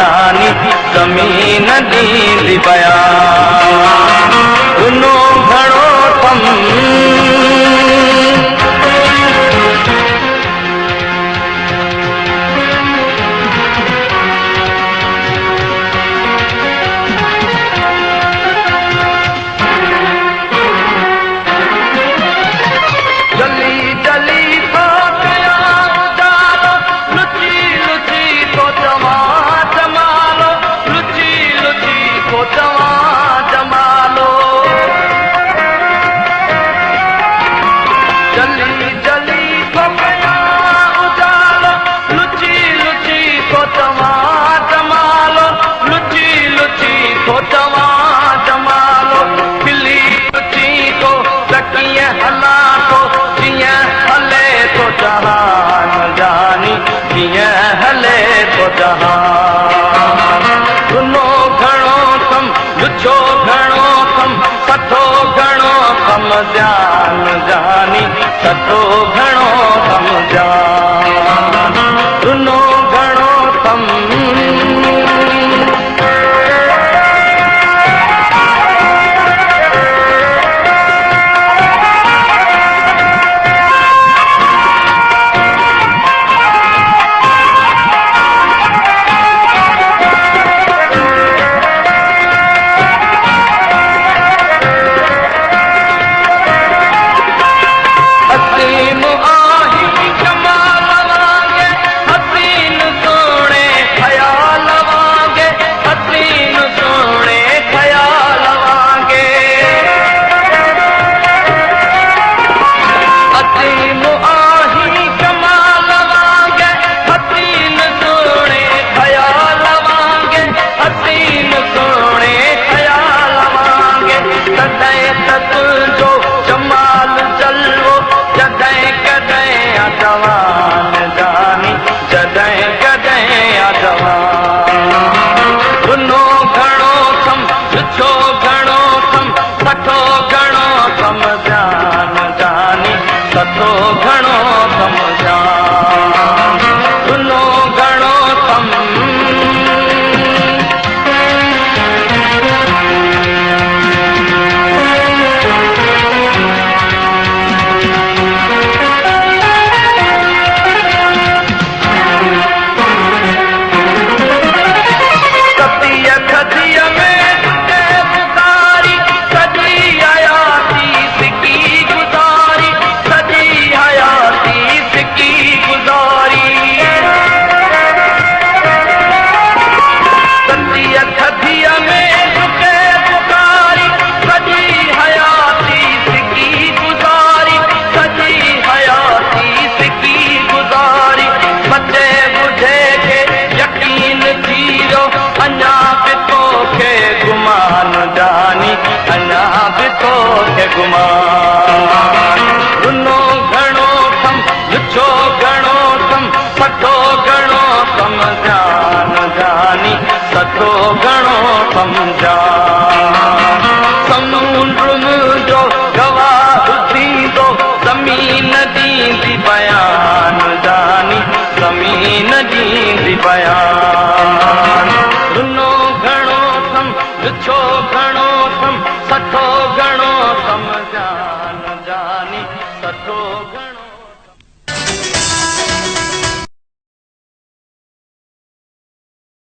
जानी ज़मीन ॾींदी बयान गुनो घणो कम गुनो घणो कम लुचो घणो कम सठो घणो कम जान जानी सठो घणो कम जान गुनो घणो कम गुनो घणो कम लुचो घणो कम सठो घणो कम जान जानी सठो घणो कम जान गुनो घणो कम गुमान गुनो घणो कम लुचो घणो कम सठो घणो कम जान जानी सठो घणो कम जान समुंड जो गवाह थींदो ज़मीन ॾींदी बयान जानी ज़मीन ॾींदी बयान गुनो घणो कम लुचो घणो कम सठो घणो कम जान जानी सठो घणो